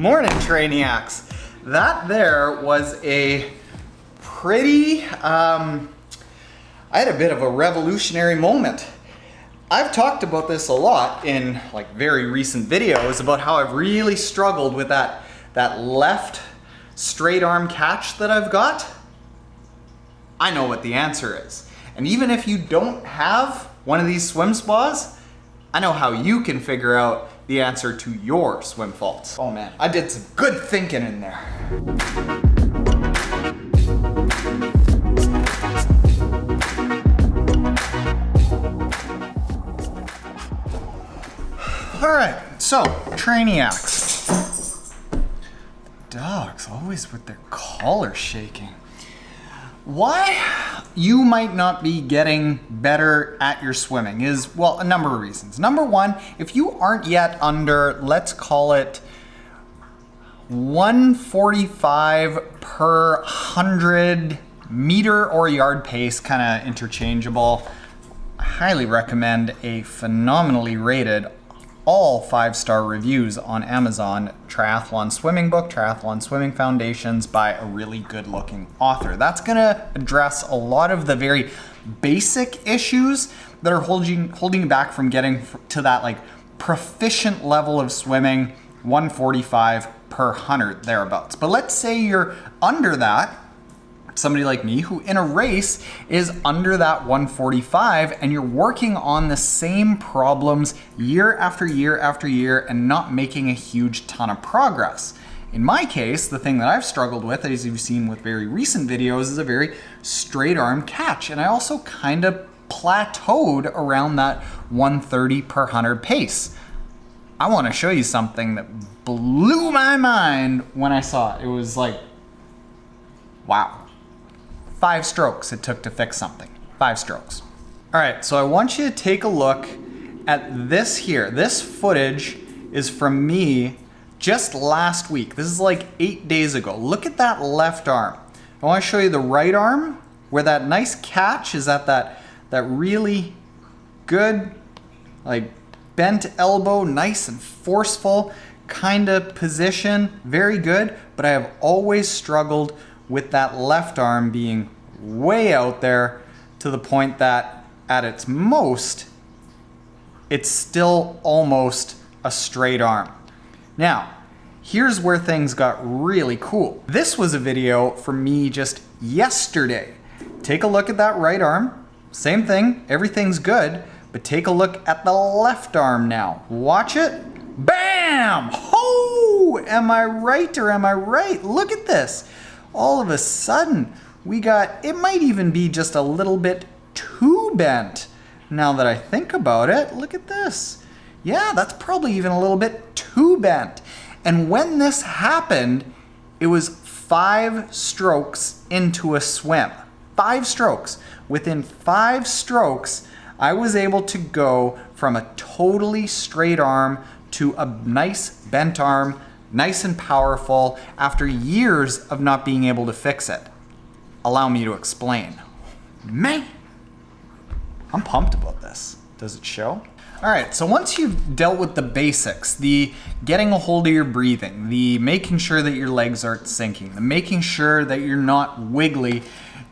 Morning, Trainiacs. That there was a pretty, I had a bit of a revolutionary moment. I've talked about this a lot in like very recent videos about how I've really struggled with that left straight arm catch that I've got. I know what the answer is. And even if you don't have one of these swim spas, I know how you can figure out the answer to your swim faults. Oh man, I did some good thinking in there. All right, so Trainiacs. Dogs always with their collars shaking. Why you might not be getting better at your swimming is, well, a number of reasons. Number one, if you aren't yet under, let's call it 145 per 100 meter or yard pace, kind of interchangeable, I highly recommend a phenomenally rated, all 5-star reviews on Amazon triathlon swimming book, Triathlon Swimming Foundations by a really good looking author. That's gonna address a lot of the very basic issues that are holding you back from getting to that like proficient level of swimming, 145 per 100 thereabouts. But let's say you're under that, somebody like me who in a race is under that 145 and you're working on the same problems year after year after year and not making a huge ton of progress. In my case, the thing that I've struggled with, as you've seen with very recent videos, is a very straight arm catch. And I also kind of plateaued around that 130 per 100 pace. I want to show you something that blew my mind when I saw it. It was like, wow. 5 strokes it took to fix something. 5 strokes. All right, so I want you to take a look at this here. This footage is from me just last week. This is like 8 days ago. Look at that left arm. I want to show you the right arm where that nice catch is at that really good, like bent elbow, nice and forceful kind of position. Very good, but I have always struggled with that left arm being way out there to the point that at its most, it's still almost a straight arm. Now, here's where things got really cool. This was a video for me just yesterday. Take a look at that right arm. Same thing, everything's good, but take a look at the left arm now. Watch it. Bam! Oh, am I right or am I right? Look at this. All of a sudden, we got, it might even be just a little bit too bent. Now that I think about it, look at this. Yeah, that's probably even a little bit too bent. And when this happened, it was 5 strokes into a swim. 5 strokes. Within 5 strokes, I was able to go from a totally straight arm to a nice bent arm, nice and powerful, after years of not being able to fix it. Allow me to explain. Man, I'm pumped about this. Does it show? All right, so once you've dealt with the basics, the getting a hold of your breathing, the making sure that your legs aren't sinking, the making sure that you're not wiggly,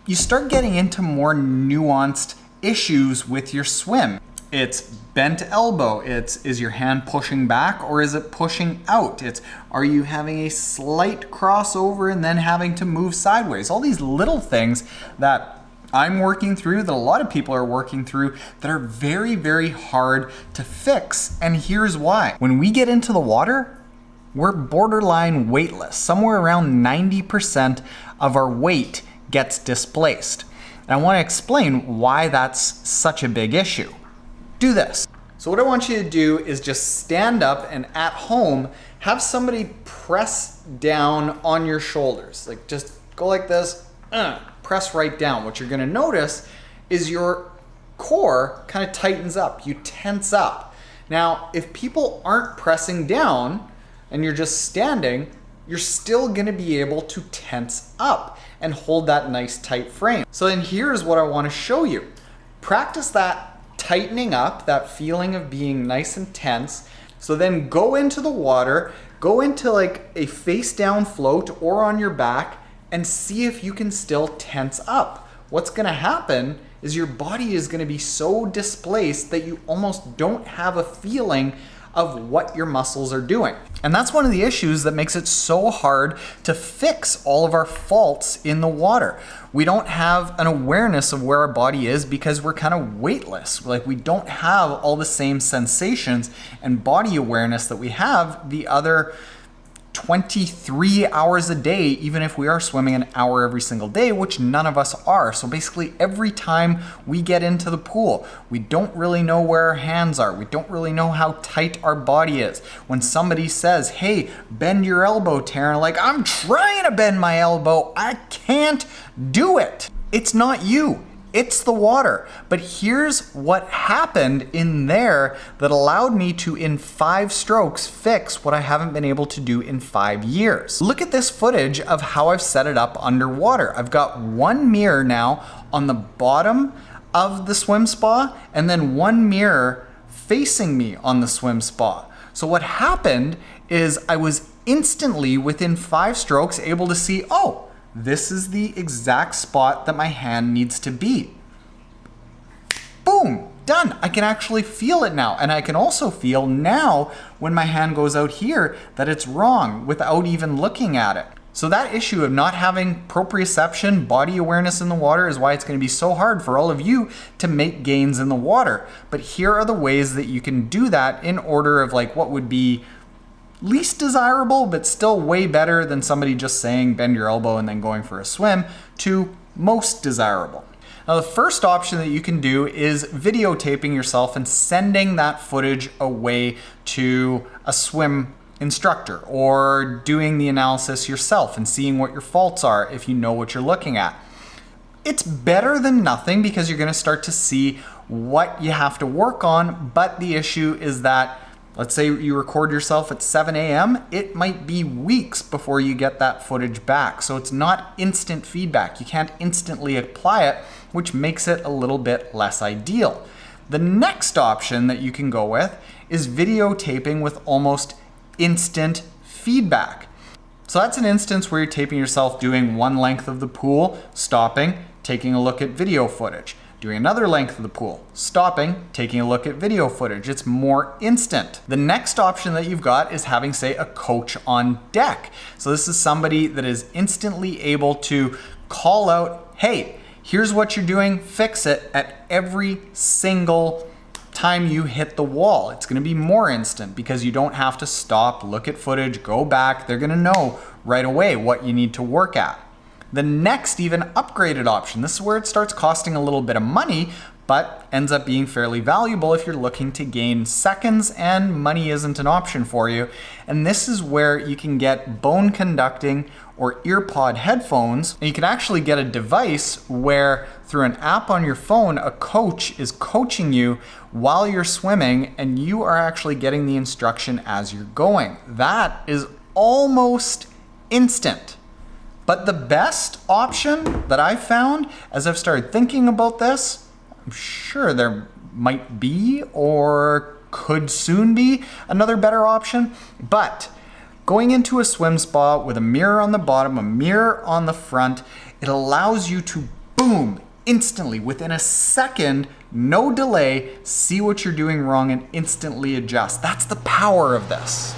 you start getting into more nuanced issues with your swim. It's bent elbow, is your hand pushing back or is it pushing out? Are you having a slight crossover and then having to move sideways? All these little things that I'm working through, that a lot of people are working through, that are very, very hard to fix. And here's why. When we get into the water, we're borderline weightless. Somewhere around 90% of our weight gets displaced. And I want to explain why that's such a big issue. Do this. So what I want you to do is just stand up and at home, have somebody press down on your shoulders. Like just go like this, press right down. What you're gonna notice is your core kind of tightens up, you tense up. Now, if people aren't pressing down and you're just standing, you're still gonna be able to tense up and hold that nice tight frame. So then here's what I wanna show you. Practice that tightening up, that feeling of being nice and tense. So then go into the water, Go into like a face down float or on your back and see if you can still tense up. What's gonna happen is your body is gonna be so displaced that you almost don't have a feeling of what your muscles are doing. And that's one of the issues that makes it so hard to fix all of our faults in the water. We don't have an awareness of where our body is because we're kind of weightless. Like we don't have all the same sensations and body awareness that we have the other 23 hours a day, even if we are swimming an hour every single day, which none of us are. So basically every time we get into the pool, we don't really know where our hands are. We don't really know how tight our body is. When somebody says, hey, bend your elbow, Taren, like, I'm trying to bend my elbow, I can't do it. It's not you. It's the water. But here's what happened in there that allowed me to, in 5 strokes, fix what I haven't been able to do in 5 years. Look at this footage of how I've set it up underwater. I've got one mirror now on the bottom of the swim spa and then one mirror facing me on the swim spa. So what happened is I was instantly, within 5 strokes, able to see, oh, this is the exact spot that my hand needs to be. Boom, done. I can actually feel it now. And I can also feel now when my hand goes out here that it's wrong without even looking at it. So that issue of not having proprioception, body awareness in the water is why it's going to be so hard for all of you to make gains in the water. But here are the ways that you can do that in order of like what would be least desirable, but still way better than somebody just saying bend your elbow and then going for a swim, to most desirable. Now the first option that you can do is videotaping yourself and sending that footage away to a swim instructor, or doing the analysis yourself and seeing what your faults are if you know what you're looking at. It's better than nothing because you're going to start to see what you have to work on, but the issue is that let's say you record yourself at 7 a.m., it might be weeks before you get that footage back. So it's not instant feedback. You can't instantly apply it, which makes it a little bit less ideal. The next option that you can go with is videotaping with almost instant feedback. So that's an instance where you're taping yourself doing one length of the pool, stopping, taking a look at video footage. Doing another length of the pool, stopping, taking a look at video footage. It's more instant. The next option that you've got is having, say, a coach on deck. So this is somebody that is instantly able to call out, hey, here's what you're doing, fix it, at every single time you hit the wall. It's gonna be more instant because you don't have to stop, look at footage, go back. They're gonna know right away what you need to work at. The next even upgraded option, this is where it starts costing a little bit of money, but ends up being fairly valuable if you're looking to gain seconds and money isn't an option for you. And this is where you can get bone conducting or earpod headphones. And you can actually get a device where through an app on your phone, a coach is coaching you while you're swimming and you are actually getting the instruction as you're going. That is almost instant. But the best option that I found as I've started thinking about this, I'm sure there might be or could soon be another better option, but going into a swim spa with a mirror on the bottom, a mirror on the front, it allows you to boom, instantly, within a second, no delay, see what you're doing wrong and instantly adjust. That's the power of this.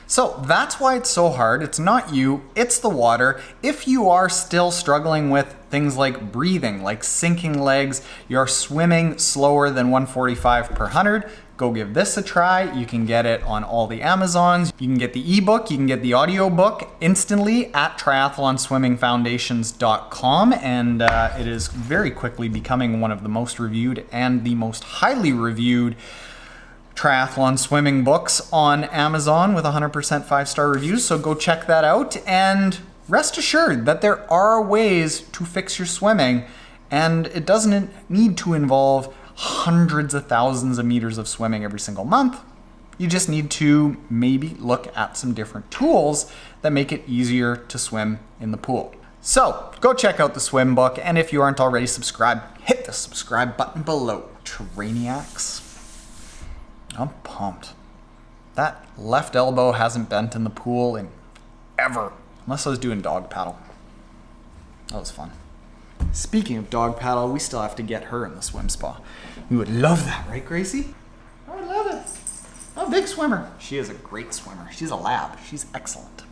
So that's why it's so hard. It's not you, it's the water. If you are still struggling with things like breathing, like sinking legs, you're swimming slower than 145 per 100, go give this a try. You can get it on all the Amazons. You can get the ebook, you can get the audio book instantly at triathlonswimmingfoundations.com, and it is very quickly becoming one of the most reviewed and the most highly reviewed triathlon swimming books on Amazon with 100% 5-star reviews. So go check that out and rest assured that there are ways to fix your swimming, and it doesn't need to involve hundreds of thousands of meters of swimming every single month. You just need to maybe look at some different tools that make it easier to swim in the pool. So go check out the swim book, and if you aren't already subscribed, hit the subscribe button below. Trainiacs. I'm pumped. That left elbow hasn't bent in the pool in ever, unless I was doing dog paddle. That was fun. Speaking of dog paddle, we still have to get her in the swim spa. You would love that, right, Gracie? I would love it. Oh, big swimmer. She is a great swimmer. She's a lab. She's excellent.